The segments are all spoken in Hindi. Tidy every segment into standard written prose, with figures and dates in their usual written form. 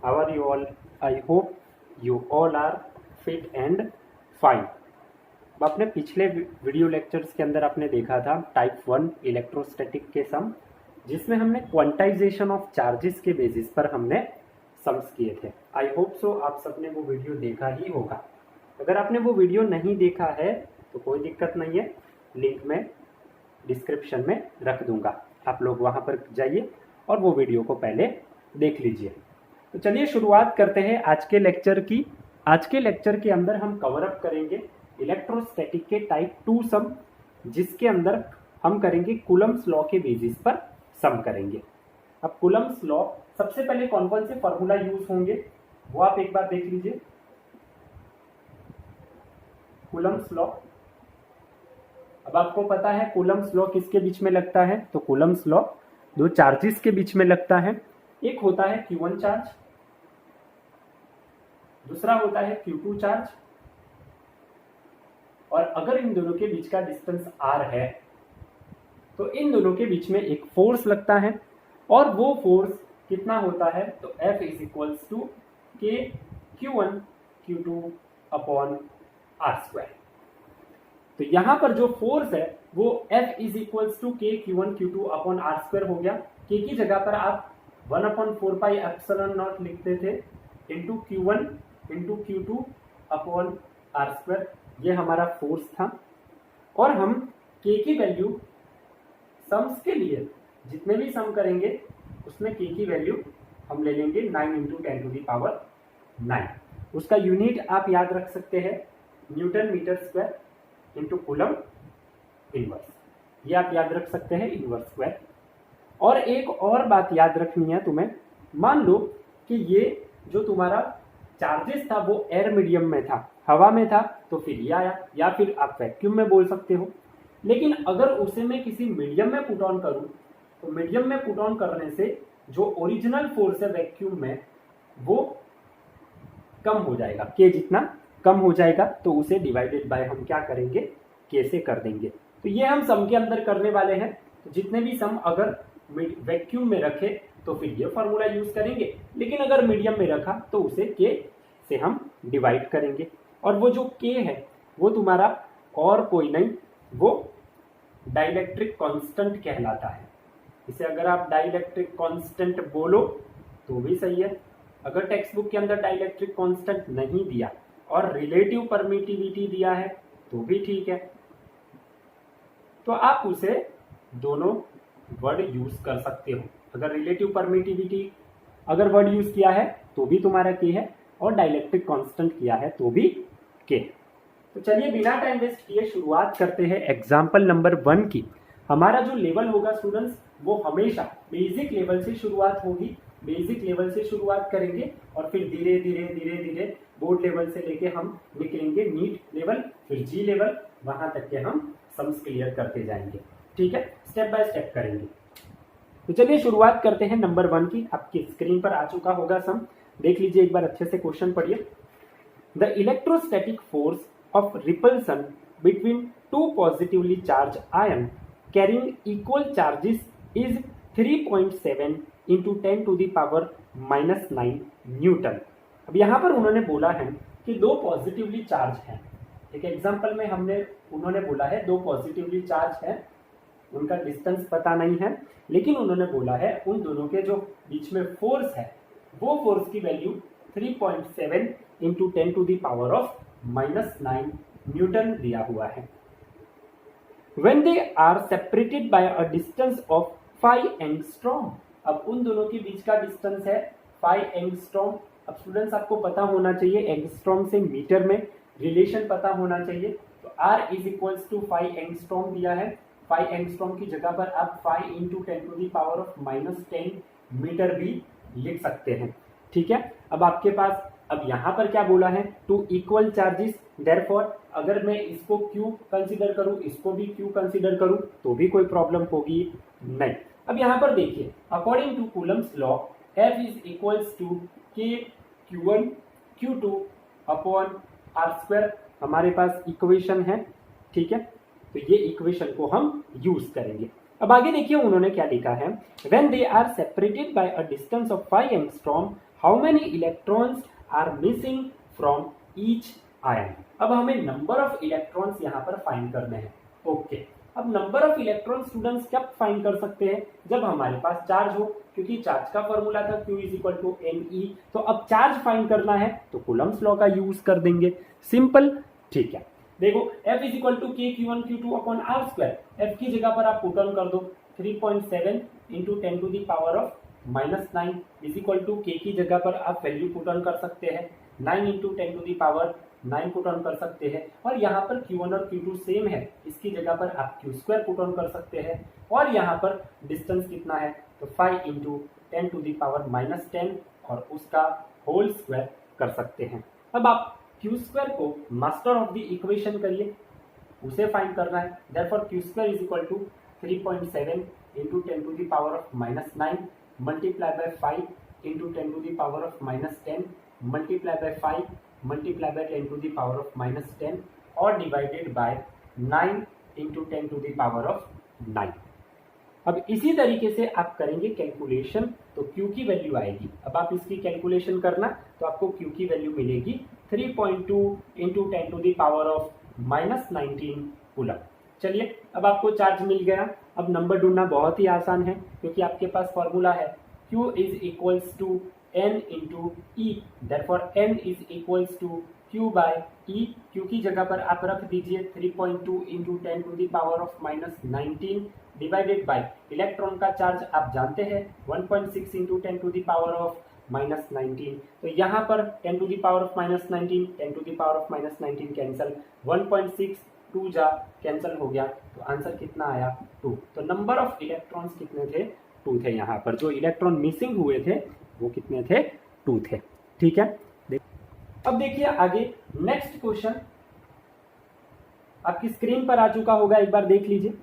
How are you all? I hope you all are fit and fine. अब आपने पिछले वीडियो लेक्चर्स के अंदर आपने देखा था टाइप 1 इलेक्ट्रोस्टैटिक के सम, जिसमें हमने क्वांटाइजेशन ऑफ चार्जेस के बेसिस पर हमने सम्स किए थे। आई होप सो आप सबने वो वीडियो देखा ही होगा। अगर आपने वो वीडियो नहीं देखा है तो कोई दिक्कत नहीं है, लिंक में डिस्क्रिप्शन में रख दूंगा, आप लोग वहां पर जाइए और वो वीडियो को पहले देख लीजिए। तो चलिए शुरुआत करते हैं आज के लेक्चर की। आज के लेक्चर के अंदर हम कवर अप करेंगे इलेक्ट्रोस्टैटिक के टाइप 2 सम, जिसके अंदर हम करेंगे कूलम्स लॉ के बेसिस पर सम करेंगे। अब कूलम्स लॉ, सबसे पहले कौन कौन से फॉर्मूला यूज होंगे वो आप एक बार देख लीजिए। कूलम्स लॉ, अब आपको पता है कूलम्स लॉ किसके बीच में लगता है, तो कूलम्स लॉ दो चार्जेस के बीच में लगता है। एक होता है Q1 चार्ज, दूसरा होता है Q2 चार्ज। और अगर इन दोनों के बीच का डिस्टेंस r है तो इन दोनों के बीच में एक फोर्स लगता है, और वो फोर्स कितना होता है, तो F is equals to K Q1 Q2 upon r square. तो यहां पर जो फोर्स है वो F is equals to K Q1 Q2 upon r square हो गया। के की जगह पर आप 1/4 पाई एप्सिलॉन नॉट लिखते थे into Q1 into Q2 upon r square, ये हमारा फोर्स था। और हम k की वैल्यू सम्स के लिए जितने भी सम करेंगे उसमें k की वैल्यू हम ले लेंगे 9 इंटू 10 टू द पावर 9। उसका यूनिट आप याद रख सकते हैं newton metre square into coulomb inverse, ये आप याद रख सकते हैं इनवर्स स्क्वायर। और एक और बात याद रखनी है तुम्हें, मान लो कि ये जो तुम्हारा चार्जेस था वो एयर मीडियम में था, हवा में था, तो फिर ये आया, या फिर आप वैक्यूम में बोल सकते हो। लेकिन अगर उसे मैं किसी मीडियम में पुट ऑन करूं तो मीडियम में पुट ऑन करने से जो ओरिजिनल फोर्स है वैक्यूम में वो कम हो जाएगा, के जितना कम हो जाएगा, तो उसे डिवाइडेड बाय हम क्या करेंगे, के से कर देंगे। तो ये हम सम के अंदर करने वाले हैं। तो जितने भी सम अगर वैक्यूम में रखे तो फिर ये फॉर्मूला यूज करेंगे, लेकिन अगर मीडियम में रखा तो उसे के से हम डिवाइड करेंगे। और वो जो के है वो तुम्हारा और कोई नहीं, वो डाइलेक्ट्रिक कांस्टेंट कहलाता है। इसे अगर आप डाइलेक्ट्रिक कांस्टेंट बोलो तो भी सही है। अगर टेक्स्ट बुक के अंदर डाइलेक्ट्रिक कांस्टेंट नहीं दिया और रिलेटिव परमिटिविटी दिया है तो भी ठीक है, तो आप उसे दोनों वर्ड यूज कर सकते हो। अगर रिलेटिव परमिटिविटी अगर वर्ड यूज किया है तो भी तुम्हारा के है, और डाइलेक्ट्रिक कांस्टेंट किया है तो भी के। तो चलिए बिना टाइम वेस्ट किए शुरुआत करते हैं एग्जाम्पल नंबर 1 की। हमारा जो लेवल होगा स्टूडेंट्स वो हमेशा बेसिक लेवल से शुरुआत होगी। बेसिक लेवल से शुरुआत करेंगे और फिर धीरे धीरे धीरे धीरे बोर्ड लेवल से लेके हम निकलेंगे नीट लेवल, फिर जी लेवल, वहां तक के हम सम्स क्लियर करते जाएंगे। ठीक है, स्टेप बाय स्टेप करेंगे। तो चलिए शुरुआत करते हैं नंबर 1 की। आपकी स्क्रीन पर आ चुका होगा सम, देख लीजिए एक बार अच्छे से क्वेश्चन पढ़िए। The electrostatic force of repulsion between two positively charge ion carrying equal charges is 3.7 into 10 to the power -9 newton. अब यहाँ पर उन्होंने बोला है कि दो पॉजिटिवली चार्ज हैं। एक एग्जाम्पल में उन्होंने बोला है दो पॉजिटिवली चार्ज है, उनका डिस्टेंस पता नहीं है, लेकिन उन्होंने बोला है उन दोनों के जो बीच में फोर्स है वो फोर्स की value 3.7 into 10 to the power of -9 newton दिया हुआ है। When they are separated by a distance of 5 angstrom, अब उन दोनों के बीच का डिस्टेंस है 5 एंगस्ट्रॉम। अब स्टूडेंट्स आपको पता होना चाहिए एंगस्ट्रॉम से मीटर में रिलेशन पता होना चाहिए। तो R is equals to 5 angstrom दिया है। 5 एंगस्ट्रॉम की जगह पर आप 5 into 10 to the power of -10 metre भी लिख सकते हैं। ठीक है, अब आपके पास अब यहाँ पर क्या बोला है, टू इक्वल चार्जेस, देयरफॉर अगर मैं इसको Q कंसीडर करूं, इसको भी Q कंसीडर करूं तो भी कोई प्रॉब्लम होगी नहीं। अब यहाँ पर देखिए, according to Coulomb's law F is equals to K Q1 Q2 upon R square हमारे पास इक्वेशन है। ठीक है, तो ये इक्वेशन को हम यूज करेंगे। अब आगे देखिए उन्होंने क्या लिखा है, when they are separated by a distance of 5 angstrom how many electrons are missing from each ion. अब हमें नंबर ऑफ इलेक्ट्रॉन्स यहाँ पर फाइंड करने हैं। ओके, अब नंबर ऑफ इलेक्ट्रॉन स्टूडेंट्स कब फाइंड कर सकते हैं, जब हमारे पास चार्ज हो, क्योंकि चार्ज का फॉर्मूला था Q = me। तो अब चार्ज फाइंड करना है तो कूलम्स लॉ का यूज कर देंगे, सिंपल। ठीक है, देखो F = k Q1Q2/r²। F की जगह पर आप पुट ऑन कर दो 3.7 × 10⁻⁻9 k की जगह पर आप वैल्यू पुट ऑन कर सकते हैं 9 × 10⁻9 पुट ऑन कर सकते हैं, और यहाँ पर Q1 और Q2 सेम है, इसकी जगह पर आप Q² पुट ऑन कर सकते हैं, और यहाँ पर डिस्टेंस कितना है तो 5 × 10⁻10 और उसका होल स्क्वायर कर सकते हैं। अब आप Q² को मास्टर ऑफ द इक्वेशन करिए, उसे फाइंड करना है। Therefore Q² = 3.7 × 10⁻9 multiply by 5 × 10⁻10 multiply by 5 multiply by 10⁻10 और डिवाइडेड बाय 9 × 10⁻9। अब इसी तरीके से आप करेंगे कैलकुलेशन तो Q की वैल्यू आएगी। अब आप इसकी कैलकुलेशन करना तो आपको Q की वैल्यू मिलेगी 3.2 × 10⁻19 कूलम। चलिए, अब आपको चार्ज मिल गया। अब नंबर ढूंढना बहुत ही आसान है, क्योंकि आपके पास फॉर्मूला है Q = N × E। Therefore N = Q/E। Q की जगह पर आप रख दीजिए 3.2 × 10⁻19 डिवाइडेड बाय इलेक्ट्रॉन का चार्ज आप जानते हैं 1.6 × 10⁻19। तो यहाँ पर 10⁻19 10⁻19 कैंसल, 1.6 2 जा कैंसल हो गया, तो आंसर कितना आया 2। तो नंबर ऑफ इलेक्ट्रॉन्स कितने थे 2 थे। यहाँ पर जो इलेक्ट्रॉन मिसिंग हुए थे वो कितने थे 2 थे। ठीक है, अब देखिए आगे नेक्स्ट क्वेश्चन आपकी स्क्रीन पर आ चुका होगा, एक बार देख लीजिए।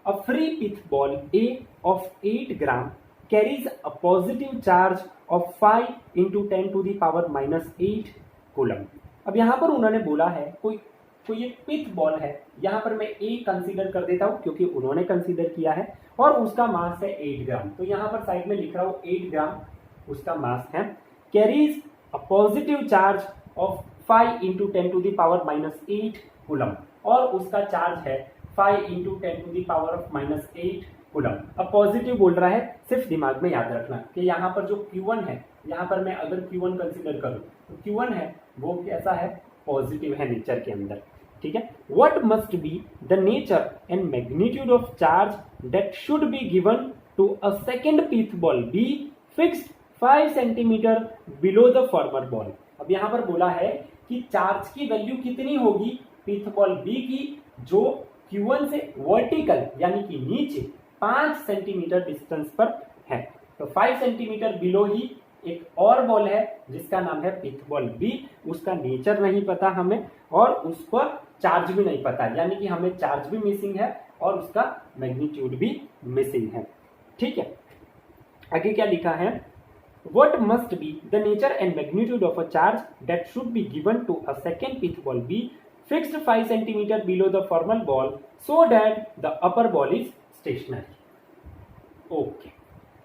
A free pith ball A of 8 gram carries a positive charge of 5 × 10⁻⁻8 coulomb. अब यहाँ पर उन्होंने बोला है कोई एक पिथ बॉल है, यहाँ पर मैं A कंसीडर कर देता हूँ क्योंकि उन्होंने कंसीडर किया है, और उसका मास है 8 ग्राम। तो यहाँ पर साइड में लिख रहा हूँ 8 ग्राम उसका मास है। Carries a positive charge of 5 × 10⁻⁻8 coulomb, और उसका चार्ज है 5 × 10⁻⁻8 कूलम। अब पॉजिटिव बोल रहा है, सिर्फ दिमाग में याद रखना कि यहाँ पर जो Q1 है, यहाँ पर मैं अगर Q1 कंसीडर करूँ तो Q1 है वो कैसा है, पॉजिटिव है नेचर के अंदर। ठीक है, what must be the nature and magnitude of charge that should be given to a second pith ball B fixed 5 centimetre below the former ball. अब यहाँ पर बोला है कि चार्ज की वैल्यू कितनी होगी पिथ बॉल बी की, जो Q1 से वर्टिकल यानी कि नीचे 5 सेंटीमीटर डिस्टेंस पर है। तो 5 सेंटीमीटर बिलो ही एक और बॉल है जिसका नाम है पिथ बॉल बी। उसका नेचर नहीं पता हमें, और उस पर चार्ज भी नहीं पता, यानी कि हमें चार्ज भी मिसिंग है और उसका मैग्नीट्यूड भी मिसिंग है। ठीक है, आगे क्या लिखा है, what must be the nature and magnitude of a charge that should be given to a second pith ball B fixed 5 centimetre below the formal ball so that the upper ball is stationary. Okay,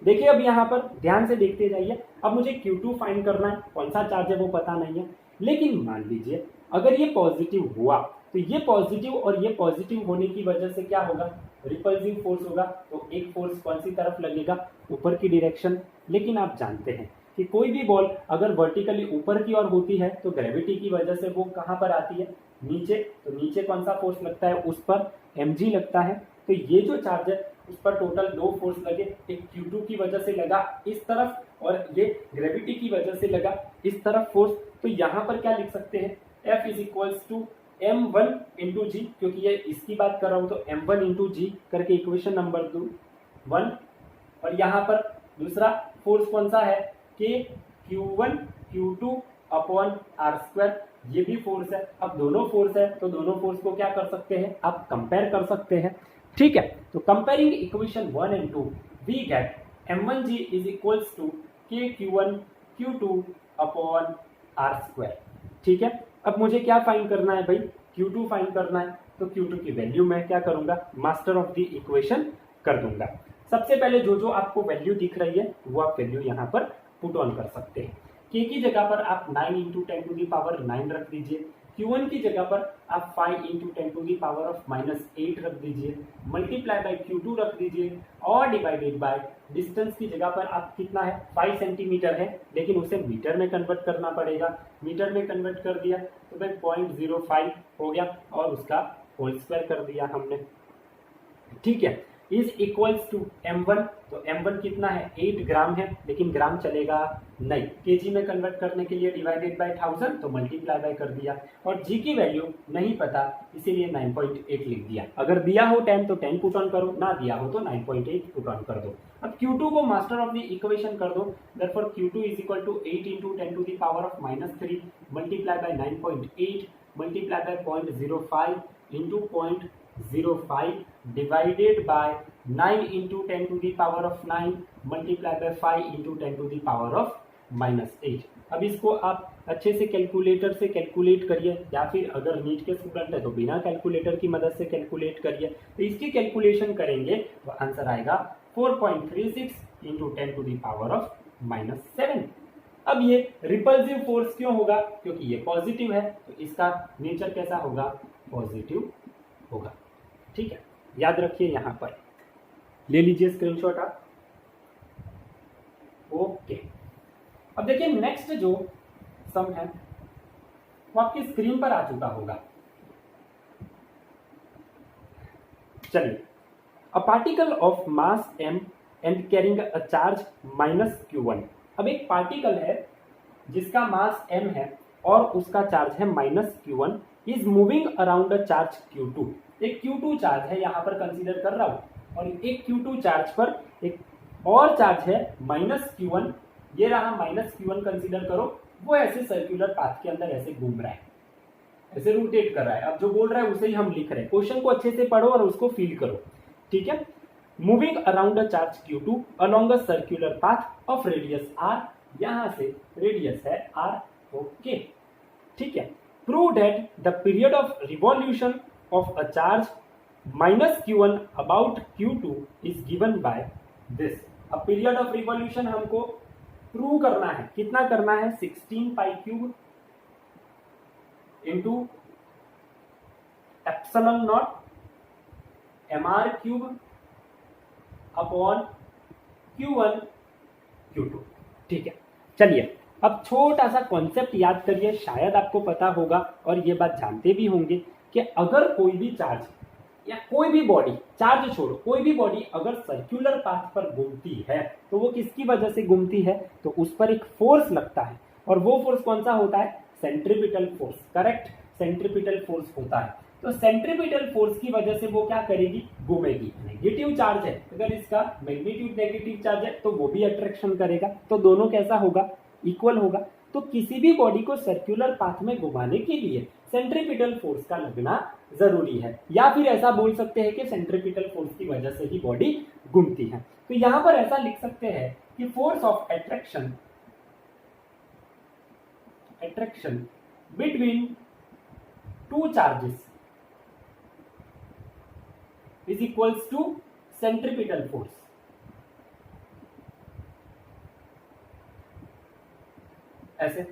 देखिए अब यहाँ पर ध्यान से देखते जाइए। अब मुझे Q2 फाइंड करना है, कौन सा चार्ज है वो पता नहीं है, लेकिन मान लीजिए अगर ये पॉजिटिव हुआ तो ये पॉजिटिव और ये पॉजिटिव होने की वजह से क्या होगा, रिपल्सिव फोर्स होगा। तो एक फोर्स कौन सी तरफ लगेगा, ऊपर की डायरेक्शन। लेकिन आप जानते हैं कि कोई भी बॉल अगर वर्टिकली ऊपर की ओर होती है तो ग्रेविटी की वजह से वो कहाँ पर आती है, नीचे। तो नीचे कौन सा फोर्स लगता है, उस पर mg लगता है। तो ये जो चार्ज है उस पर टोटल 2 फोर्स लगे, एक Q2 की वजह से लगा इस तरफ, और ये ग्रेविटी की वजह से लगा इस तरफ फोर्स। तो यहाँ पर क्या लिख सकते हैं, F = m1 × g, क्योंकि ये इसकी बात कर रहा हूँ तो m1 × g करके इक्वेशन नंबर 1। और यहाँ पर दूसरा फोर्स कौन सा है, कि Q1 Q2/r², ये भी फोर्स है। अब दोनों फोर्स है तो दोनों फोर्स को क्या कर सकते हैं, आप कंपेयर कर सकते हैं। ठीक है, तो comparing equation 1 and 2 we get m1g = kQ1 Q2/r²। ठीक है, अब मुझे क्या फाइंड करना है भाई, Q2 फाइंड करना है। तो Q2 की वैल्यू मैं क्या करूंगा, मास्टर ऑफ द इक्वेशन कर दूंगा। सबसे पहले जो जो आपको वैल्यू दिख रही है वो आप वैल्यू यहाँ पर पुट ऑन कर सकते हैं। के की जगह पर आप 9 इंटू 10 टू दी पावर 9 रख दीजिए, Q1 की जगह पर आप 5 into 10 to the power of -8 रख दीजिए, मल्टीप्लाई बाय Q2 रख दीजिए और डिवाइडेड बाय डिस्टेंस की जगह पर आप कितना है 5 सेंटीमीटर है, लेकिन उसे मीटर में कन्वर्ट करना पड़ेगा। मीटर में कन्वर्ट कर दिया तो भाई 0.05 हो गया और उसका होल स्क्वायर कर दिया हमने। ठीक है, इज इक्वल्स टू m1, तो m1 कितना है 8 ग्राम है, लेकिन ग्राम चलेगा नहीं, केजी में कन्वर्ट करने के लिए डिवाइडेड बाय 1000 तो मल्टीप्लाई बाय कर दिया, और g की वैल्यू नहीं पता इसीलिए 9.8 लिख दिया। अगर दिया हो 10 तो 10 पुट ऑन करो, ना दिया हो तो 9.8 पुट ऑन कर दो। अब Q2 को मास्टर ऑफ द इक्वेशन कर दो, therefore Q2 is equal to 8 into 10 to the power of -3 multiply by 9.8 multiply by 0.05 into 0.05 divided by 9 into 10 to the power of 9 multiply by 5 into 10 to the power of -8। अब इसको आप अच्छे से कैलकुलेटर से कैलकुलेट करिए, या फिर अगर नीट के स्टूडेंट है तो बिना कैलकुलेटर की मदद से कैलकुलेट करिए। तो इसकी कैलकुलेशन करेंगे तो आंसर आएगा 4.36 into 10 to the power of -7। अब ये रिपल्सिव फोर्स क्यों होगा, क्योंकि ये पॉजिटिव है, तो इसका नेचर कैसा होगा, पॉजिटिव होगा। ठीक है, याद रखिए, यहां पर ले लीजिए स्क्रीनशॉट आप। ओके, अब देखिए नेक्स्ट जो सम है वो आपकी स्क्रीन पर आ चुका होगा। चलिए, a particle of mass m and carrying a charge -q1। अब एक पार्टिकल है जिसका मास m है और उसका चार्ज है -q1, is moving around a charge q2। एक Q2 चार्ज है यहां पर कंसीडर कर रहा हूं, और एक Q2 चार्ज पर एक और चार्ज है -q1, ये रहा -q1 कंसीडर करो, वो ऐसे सर्कुलर पाथ के अंदर ऐसे घूम रहा है, ऐसे रोटेट कर रहा है। अब जो बोल रहा है उसे ही हम लिख रहे हैं, क्वेश्चन को अच्छे से पढ़ो और उसको फील करो। ठीक है, moving around a charge Q2 along a circular path of radius r, यहां से रेडियस है r। ओके, ठीक है, prove that the period of revolution of a charge -q1 about q2 is given by this। अब पीरियड ऑफ रिवॉल्यूशन हमको प्रूव करना है, कितना करना है 16 पाई cube into epsilon not mr cube upon q1 q2। ठीक है, चलिए अब छोटा सा कॉन्सेप्ट याद करिए, शायद आपको पता होगा और ये बात जानते भी होंगे कि अगर कोई भी चार्ज या कोई भी बॉडी, चार्ज छोड़ो, कोई भी बॉडी अगर सर्कुलर पाथ पर घूमती है तो वो किसकी वजह से घूमती है, तो उस पर एक फोर्स लगता है, और वो फोर्स कौन सा होता है, centripetal force. Correct, centripetal force होता है। तो सेंट्रीपिटल फोर्स की वजह से वो क्या करेगी, घूमेगी। नेगेटिव चार्ज है, अगर इसका मैग्नीट्यूड नेगेटिव चार्ज है तो वो भी अट्रैक्शन करेगा, तो दोनों कैसा होगा, इक्वल होगा। तो किसी भी बॉडी को सर्कुलर पाथ में घुमाने के लिए सेंट्रीपिटल फोर्स का लगना जरूरी है, या फिर ऐसा बोल सकते हैं कि सेंट्रीपिटल फोर्स की वजह से ही बॉडी घूमती है। तो यहां पर ऐसा लिख सकते हैं कि force of attraction between two charges is equals to centripetal force. ऐसे,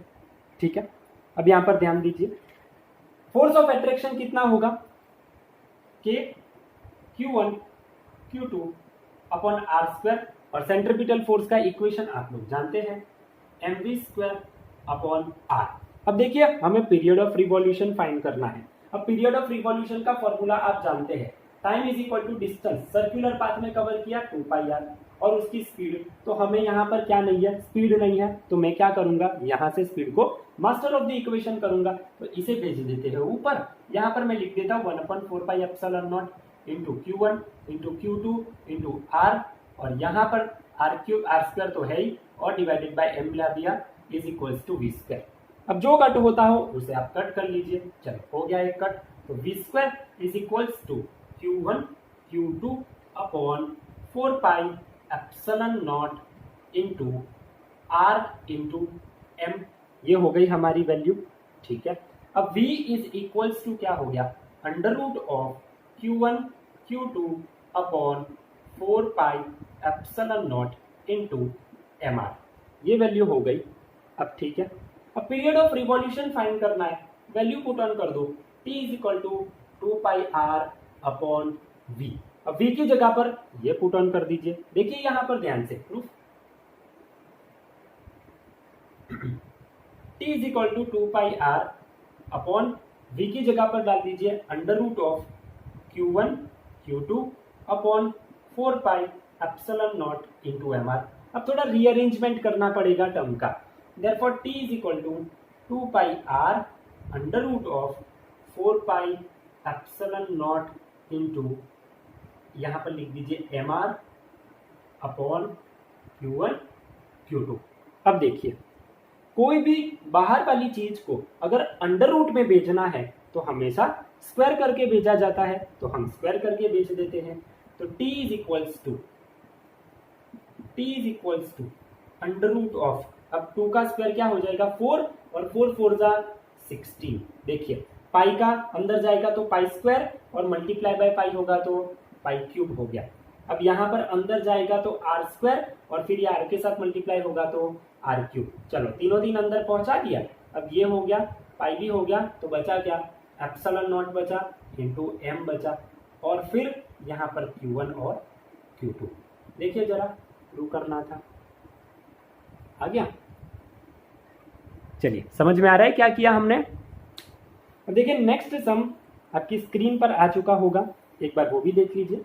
ठीक है। अब यहां पर ध्यान दीजिए, फोर्स ऑफ अट्रैक्शन कितना होगा, के Q1 Q2 upon are square, और सेंट्रीपिटल फोर्स का इक्वेशन आप लोग जानते हैं mv स्क्वायर अपॉन आर। अब देखिए हमें पीरियड ऑफ रिवॉल्यूशन फाइंड करना है। अब पीरियड ऑफ रिवॉल्यूशन का फॉर्मूला आप जानते हैं, time is equal to distance, circular path में कवर किया 2πr, और उसकी स्पीड, तो हमें यहाँ पर क्या नहीं है, स्पीड नहीं है, तो मैं क्या करूंगा, यहाँ से स्पीड को मास्टर ऑफ द इक्वेशन करूंगा, तो इसे भेज देते हैं ऊपर। यहाँ पर मैं लिख देता हूँ 1/4π epsilon not into Q1 into Q2 into R, और यहाँ पर आर क्यूब आर स्क्वायर तो है ही, और डिवाइडेड बाय एम मिला दिया, is equals to v square. अब जो कट होता हो उसे आप कट कर लीजिए, चलो हो गया एक कट, तो V square is equals to Q1 Q2 upon 4π epsilon not into R into M, ये हो गई हमारी वैल्यू। ठीक है, अब v इज इक्वल्स टू क्या हो गया, under root of Q1 Q2 upon 4π epsilon not into mr। ये वैल्यू हो गई। अब ठीक है, अब पीरियड ऑफ रिवॉल्यूशन फाइंड करना है, वैल्यू पुट ऑन कर दो, t is equal to 2πr upon v। अब v की जगह पर ये पुट ऑन कर दीजिए। देखिए यहां पर ध्यान से proof, t is equal to 2πr upon v की जगह पर डाल दीजिए under root of q1 q2 upon 4π epsilon not into mr। अब थोड़ा रीअरेंजमेंट करना पड़ेगा टर्म का, therefore t is equal to 2πr under root of 4π epsilon not into, यहां पर लिख दीजिए mr अपॉन q1 q2। अब देखिए कोई भी बाहर वाली चीज को अगर अंडर रूट में भेजना है तो हमेशा स्क्वायर करके भेजा जाता है, तो हम स्क्वायर करके भेज देते हैं। तो t is equals to under root of, अब 2 का स्क्वायर क्या हो जाएगा 4 और 4 4 जा 16। देखिए पाई का अंदर जाएगा तो पाई स्क्वायर और मल्टीप्लाई बाय पाई होगा तो पाई क्यूब हो गया। अब यहाँ पर अंदर जाएगा तो आर स्क्वायर और फिर ये आर के साथ मल्टीप्लाई होगा तो आर क्यूब। चलो तीनों दिन अंदर पहुंचा दिया। अब ये हो गया, पाई भी हो गया, तो बचा क्या एप्सिलॉन नॉट बचा इंटू एम बचा, और फिर यहाँ पर Q1 और Q2। देखिए जरा प्रूव करना था, आ गया। चलिए समझ में आ रहा है क्या किया हमने। अब देखिए नेक्स्ट सम आपकी स्क्रीन पर आ चुका होगा, एक बार वो भी देख लीजिए।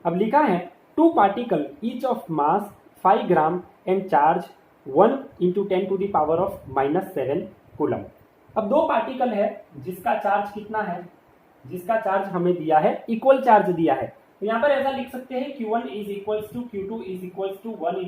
अब लिखा है 2 particle each of mass 5 gram and charge 1 × 10⁻⁻7 coulomb. अब 2 पार्टिकल है जिसका चार्ज कितना है, जिसका चार्ज हमें दिया है इक्वल चार्ज दिया है, तो यहाँ पर ऐसा लिख सकते हैं Q1 is equals to Q2 is equals to 1 ×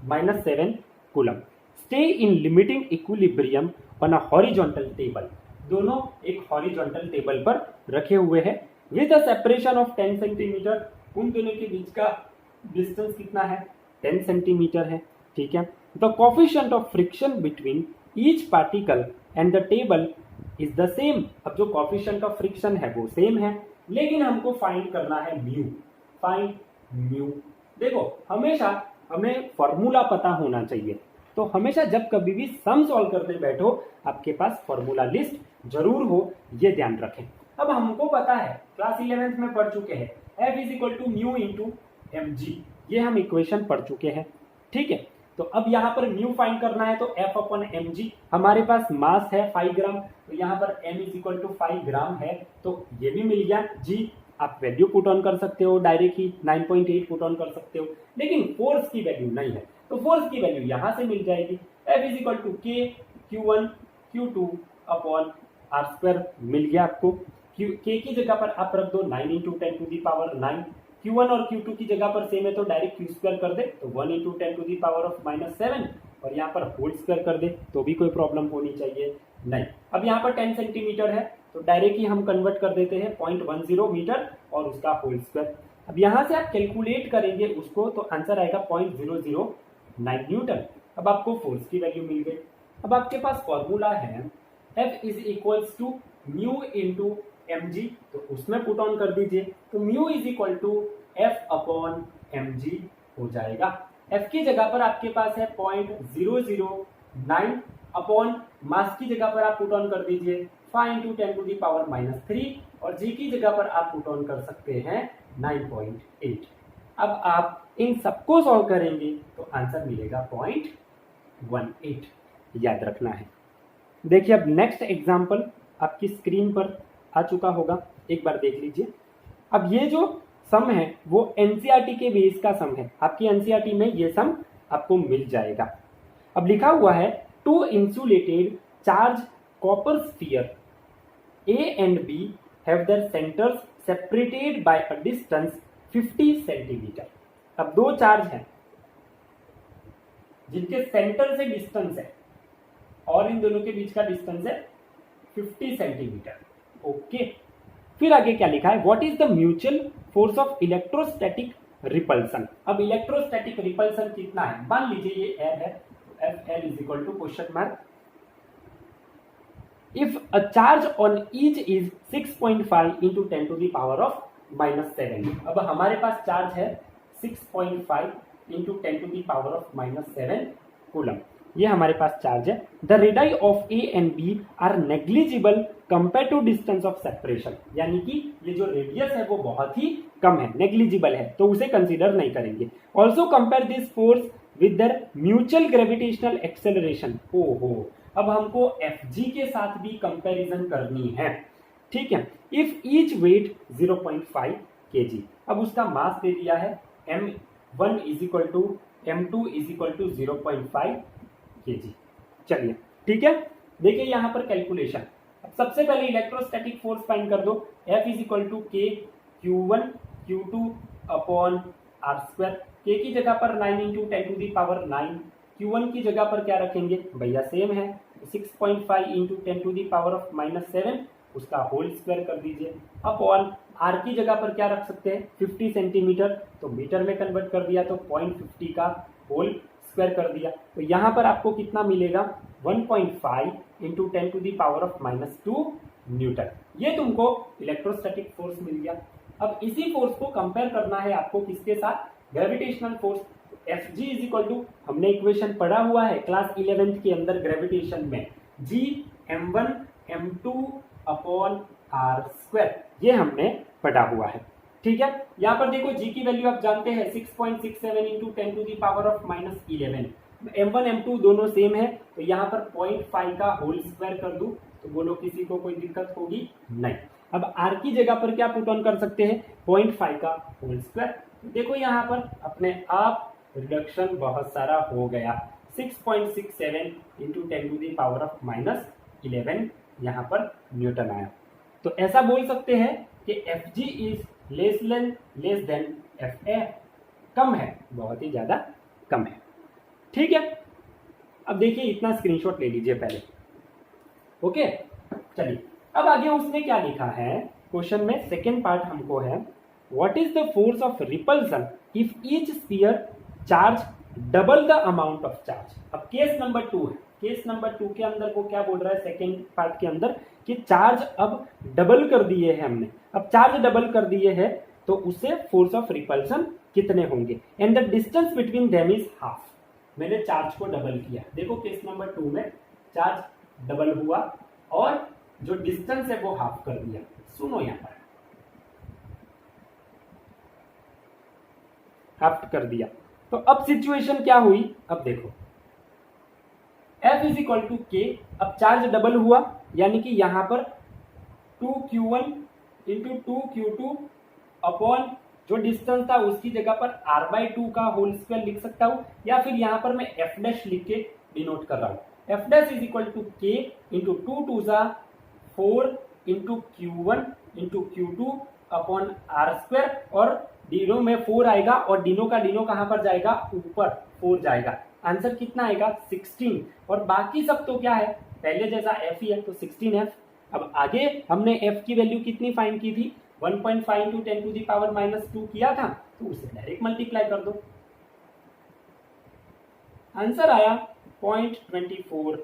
10⁻⁻7 coulomb. Stay in limiting equilibrium on a horizontal table. दोनों एक हॉरिजॉन्टल टेबल पर रखे हुए हैं with a separation of 10 centimetre. उन दोनों के बीच का डिस्टेंस कितना है 10 सेंटीमीटर है, ठीक है। The coefficient of friction between each particle and the table is the same. अब जो कोफिशिएंट ऑफ फ्रिक्शन है वो सेम है, लेकिन हमको फाइंड करना है म्यू। Find mu. देखो हमेशा हमें फॉर्मूला पता होना चाहिए, तो हमेशा जब कभी भी सम सॉल्व करने बैठो आपके पास फॉर्मूला लिस्ट जरूर हो, ये ध्यान रखें। अब हमको पता है क्लास 11th में पढ़ चुके हैं F is equal to mu into mg, ये हम इक्वेशन पढ़ चुके हैं, ठीक है। तो अब यहाँ पर म्यू फाइंड करना है तो F अपॉन mg, हमारे पास मास है 5 ग्राम, तो यहाँ पर m इज इक्वल टू 5 ग्राम है, तो ये भी मिल गया। g आप वैल्यू पुट ऑन कर सकते हो डायरेक्ट ही 9.8 पुट ऑन कर सकते हो, लेकिन फोर्स की वैल्यू नहीं है, तो फोर्स की वैल्यू यहाँ से मिल जाएगी। F is equal to k Q1 Q2 upon are square मिल गया आपको। k की जगह पर आप रख दो 9 × 10⁻9। Q1 और Q2 की जगह पर सेम है तो डायरेक्ट Q स्क्वायर कर दे तो 1 × 10⁻⁻7, और यहाँ पर होल स्क्वायर कर दे तो भी कोई प्रॉब्लम होनी चाहिए नहीं। अब यहाँ पर 10 सेंटीमीटर है तो डायरेक्ट ही हम कन्वर्ट कर देते हैं 0.10 मीटर और उसका होल स्क्वायर। अब यहाँ से आप कैलकुलेट करेंगे उसको तो आंसर आएगा 0.009 न्यूटन। अब आपको फोर्स की वैल्यू मिल गई। अब आपके पास फॉर्मूला है F is equals to mu into mg, तो उसमें पुट ऑन कर दीजिए, तो mu is equal to F upon mg हो जाएगा। F की जगह पर आपके पास है 0.009 अपॉन मास की जगह पर आप पुट ऑन कर दीजिए 5 × 10⁻³ और g की जगह पर आप पुट ऑन कर सकते हैं 9.8। अब आप इन सबको सॉल्व करेंगे तो आंसर मिलेगा 0.18, याद रखना है। देखिए अब नेक्स्ट एग्जाम्पल आपकी स्क्रीन पर आ चुका होगा, एक बार देख लीजिए। अब ये जो सम है वो एनसीईआरटी के बेस का सम है, आपकी एनसीईआरटी में ये सम आपको मिल जाएगा। अब लिखा हुआ है 2 insulated charge copper sphere A and B have their centers separated by a distance 50 centimetre. अब 2 चार्ज हैं जिनके सेंटर से डिस्टेंस है और इन दोनों के बीच का डिस्टेंस है 50 सेंटीमीटर, ओके। फिर आगे क्या लिखा है, what is the mutual force of electrostatic repulsion. अब इलेक्ट्रोस्टैटिक रिपल्सन कितना है, मान लीजिए ये एयर है तो Fl is equal to question mark, if a charge on each is 6.5 into 10⁻⁻⁷। अब हमारे पास चार्ज है 6.5 इंटू 10⁻⁻⁷ कूलम। ये हमारे पास चार्ज है। The radii of A and B are negligible compare to distance of separation, यानी कि ये जो रेडियस है वो बहुत ही कम है, नेग्लिजिबल है, तो उसे कंसीडर नहीं करेंगे। Also compare this force with their mutual gravitational acceleration. ओहो, अब हमको Fg के साथ भी कंपैरिजन करनी है, ठीक है। इफ ईच वेट 0.5 kg, अब उसका मास दे दिया है m1 = m2 = 0.5 kg। चलिए ठीक है, देखिए यहां पर कैलकुलेशन। अब सबसे पहले इलेक्ट्रोस्टैटिक फोर्स फाइंड कर दो। F = K Q1 Q2 upon r²। K की जगह पर 9 × 10⁹, Q1 की जगह पर क्या रखेंगे भैया, सेम है 6.5 × 10⁻⁻⁷, उसका होल स्क्वायर कर दीजिए। अपॉन r की जगह पर क्या रख सकते हैं 50 सेंटीमीटर, तो मीटर में कन्वर्ट कर दिया तो 0.50 का होल स्क्वायर कर दिया। तो यहाँ पर आपको कितना मिलेगा 1.5 × 10⁻⁻² न्यूटन। ये तुमको इलेक्ट्रोस्टैटिक फोर्स मिल गया। अब इसी फोर्स को कंपेयर करना है आपको किसके साथ, ग्रेविटेशनल फोर्स। Fg = हमने इक्वेशन पढ़ा हुआ है क्लास 11th के अंदर ग्रेविटेशन में, G m1 m2 upon r², ये हमने पढ़ा हुआ है, ठीक है। यहाँ पर देखो G की वैल्यू आप जानते हैं 6.67 × 10⁻⁻11। m1 m2 दोनों सेम है, तो यहाँ पर 0.5 का होल स्क्वायर कर दूं तो बोलो किसी को कोई दिक्कत होगी नहीं। अब r की जगह पर क्या पुट ऑन कर सकते हैं 0.5 का होल स्क्वायर। देखो यहाँ पर अपने आप रिडक्शन बहुत सारा हो गया, 6.67 × 10⁻⁻11 यहाँ पर न्यूटन आया। तो ऐसा बोल सकते हैं कि Fg is less than Fa, कम है, बहुत ही ज्यादा कम है, ठीक है। अब देखिए इतना स्क्रीनशॉट ले लीजिए पहले, ओके। चलिए अब आगे उसने क्या लिखा है क्वेश्चन में, सेकेंड पार्ट हमको है, what is the force of repulsion if each sphere charge double the amount of charge. अब केस नंबर 2 है, केस नंबर 2 के अंदर वो क्या बोल रहा है सेकेंड पार्ट के अंदर कि चार्ज अब डबल कर दिए हैं हमने। अब चार्ज डबल कर दिए हैं तो उससे फोर्स ऑफ रिपल्सन कितने होंगे, and the distance between them is half. मैंने चार्ज को डबल किया, देखो केस नंबर 2 में चार्ज डबल हुआ और जो डिस्टेंस है वो हाफ कर दिया। सुनो यहाँ पर हाफ कर दिया, तो अब सिचुएशन क्या हुई, अब देखो F = K, अब चार्ज डबल हुआ यानी कि यहां पर 2Q1 × 2Q2 अपॉन जो डिस्टेंस था उसकी जगह पर r/2 का होल स्क्वायर लिख सकता हूं, या फिर यहां पर मैं F' लिख के डिनोट कर रहा हूं। F' = K × 2 2 4 × Q1 × Q2 upon r², और डिनो में 4 आएगा और डिनो का डिनो कहां पर जाएगा, ऊपर 4 जाएगा। आंसर कितना आएगा 16, और बाकी सब तो क्या है पहले जैसा f ही है, तो 16f। अब आगे हमने f की वैल्यू कितनी फाइंड की थी 1.5 × 10⁻⁻² किया था, तो उसे डायरेक्ट मल्टीप्लाई कर दो, आंसर आया 0.24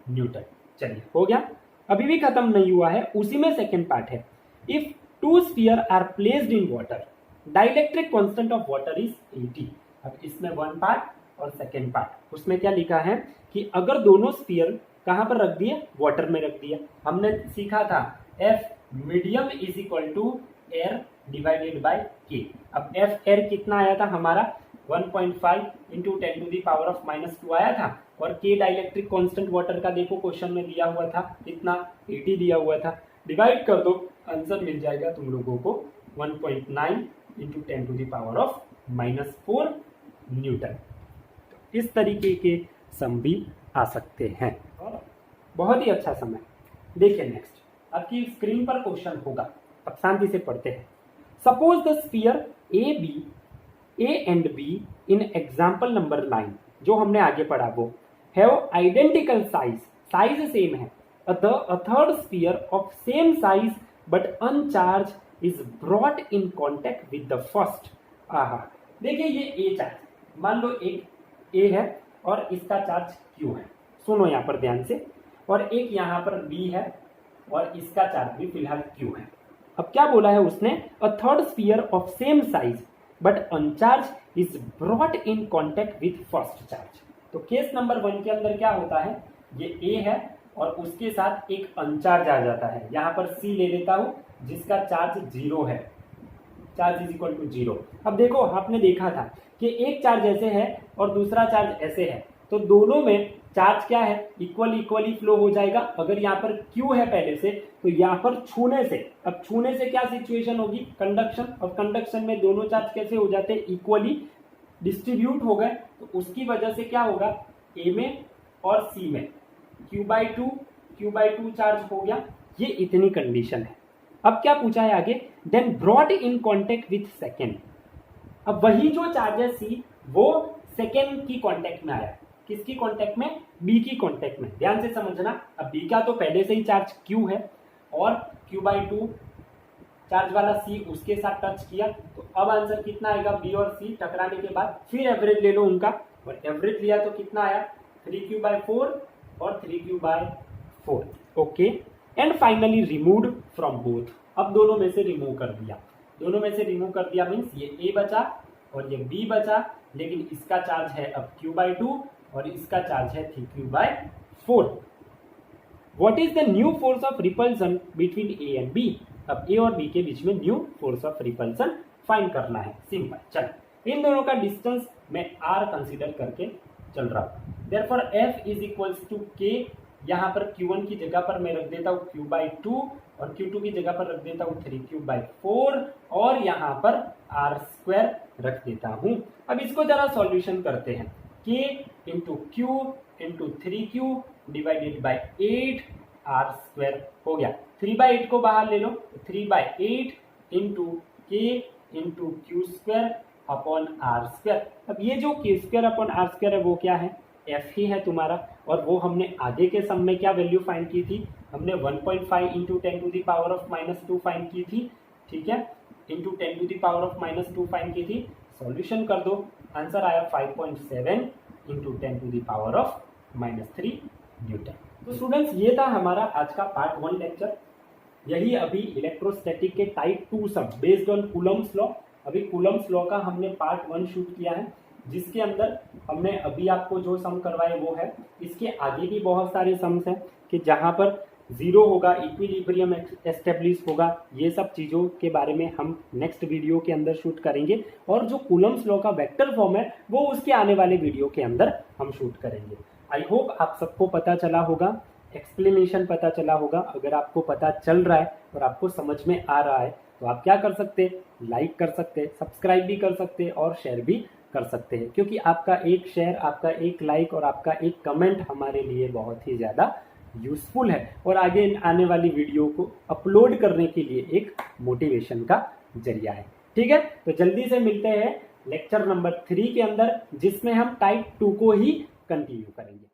न्यूटन। चलिए हो गया, अभी भी खत्म नहीं हुआ है, उसी में सेकेंड पार्ट है। If 2 sphere are placed in water, dielectric constant of water is 80। अब इसमें वन पार्ट और सेकेंड पार्ट, उसमें क्या लिखा है कि अगर दोनों स्फीयर कहां पर रख दिए, वाटर में रख दिया। हमने सीखा था F medium is equal to air divided by K। अब F एयर कितना आया था हमारा 1.5 × 10⁻⁻² आया था, और K डाइलेक्ट्रिक कांस्टेंट वाटर का देखो क्वेश्चन में दिया हुआ था कितना 80 दिया हुआ था। डिवाइड कर दो, आंसर मिल जाएगा तुम लोगों को 1.9 × 10⁻⁻4 न्यूटन। तो इस तरीके के सम भी आ सकते हैं, और बहुत ही अच्छा सम है। देखिए नेक्स्ट आपकी स्क्रीन पर क्वेश्चन होगा, अब शांति से पढ़ते हैं। Suppose the sphere A and be in example number 9, जो हमने आगे पढ़ा वो have identical size, size same है। A third sphere of same size but uncharged is brought in contact with the first। देखिए ये A चार्ज, मान लो एक A है और इसका चार्ज Q है, सुनो यहाँ पर ध्यान से, और एक यहाँ पर B है और इसका चार्ज भी फिलहाल Q है। अब क्या बोला है उसने, A third sphere of same size but अनचार्ज is brought in contact with first charge. तो केस नंबर 1 के अंदर क्या होता है, ये ए है और उसके साथ एक अनचार्ज आ जाता है। यहाँ पर सी ले लेता हूं जिसका चार्ज 0 है, चार्ज इज इक्वल टू 0। अब देखो आपने देखा था कि एक चार्ज ऐसे है और दूसरा चार्ज ऐसे है, तो दोनों में चार्ज क्या है, इक्वली फ्लो हो जाएगा। अगर यहाँ पर Q है पहले से, तो यहाँ पर छूने से, अब छूने से क्या सिचुएशन होगी, कंडक्शन, और कंडक्शन में दोनों चार्ज कैसे हो जाते हैं, इक्वली डिस्ट्रीब्यूट हो गए, तो उसकी वजह से क्या होगा, ए में और सी में Q/2 चार्ज हो गया। ये इतनी कंडीशन है। अब क्या पूछा है आगे, then brought in contact with second. अब वही जो चार्ज है सी, वो सेकेंड की कॉन्टेक्ट में आया। किसकी कॉन्टेक्ट में, बी की कॉन्टेक्ट में। ध्यान से समझना, अब बी का तो पहले से ही चार्ज Q है और Q/2 चार्ज वाला सी उसके साथ टच किया, तो अब आंसर कितना आएगा, बी और सी टकराने के बाद। फिर एवरेज ले लो उनका, और एवरेज लिया तो कितना आया, 3Q/4 और 3Q/4। Okay, and finally removed from both. अब दोनों में से रिमूव कर दिया, दोनों में से रिमूव कर दिया मीन्स ये ए बचा और ये बी बचा, लेकिन इसका चार्ज है अब Q/2 और इसका चार्ज है 3Q/4। What is the new force of repulsion between A and B. अब ए और बी के बीच में new force of repulsion find करना है। सिंपल, चल इन दोनों का डिस्टेंस मैं r कंसीडर करके चल रहा हूं। Therefore F is equals to K, यहाँ पर Q1 की जगह पर मैं रख देता हूँ Q/2 और Q2 की जगह पर रख देता हूँ 3Q/4 और यहाँ पर r² रख देता हूँ। अब इसको जरा सॉल्यूशन करते हैं। K into Q into 3Q divided by 8 r² हो गया। 3/8 को बाहर ले लो, 3/8 into K into Q² upon r²। अब ये जो K² अपॉन r² है वो क्या है, F ही है तुम्हारा, और वो हमने आगे के सम में क्या वैल्यू फाइंड की थी, हमने 1.5 इंटू 10⁻⁻² फाइंड की थी, ठीक है, इंटू 10⁻⁻² फाइंड की थी। सॉल्यूशन कर दो, आंसर आया 5.7 इंटू 10⁻³ न्यूटन। तो स्टूडेंट्स ये था हमारा आज का पार्ट 1 लेक्चर। यही अभी इलेक्ट्रोस्टैटिक के type 2 sum based on coulomb's law, अभी कूलम्स लॉ का हमने पार्ट 1 शूट किया है, जिसके अंदर हमने अभी आपको जो सम करवाए वो है। इसके आगे भी बहुत सारे सम्स हैं कि जहाँ पर 0 होगा, इक्विलिब्रियम एस्टेब्लिश होगा, ये सब चीज़ों के बारे में हम नेक्स्ट वीडियो के अंदर शूट करेंगे। और जो कूलम्स लॉ का वेक्टर फॉर्म है वो उसके आने वाले वीडियो के अंदर हम शूट करेंगे। आई होप आप सबको पता चला होगा, एक्सप्लेनेशन पता चला होगा। अगर आपको पता चल रहा है और आपको समझ में आ रहा है तो आप क्या कर सकते, लाइक कर सकते, सब्सक्राइब भी कर सकते और शेयर भी कर सकते हैं, क्योंकि आपका एक शेयर, आपका एक लाइक और आपका एक कमेंट हमारे लिए बहुत ही ज़्यादा यूजफुल है और आगे आने वाली वीडियो को अपलोड करने के लिए एक मोटिवेशन का जरिया है। ठीक है, तो जल्दी से मिलते हैं लेक्चर नंबर 3 के अंदर, जिसमें हम टाइप 2 को ही कंटिन्यू करेंगे।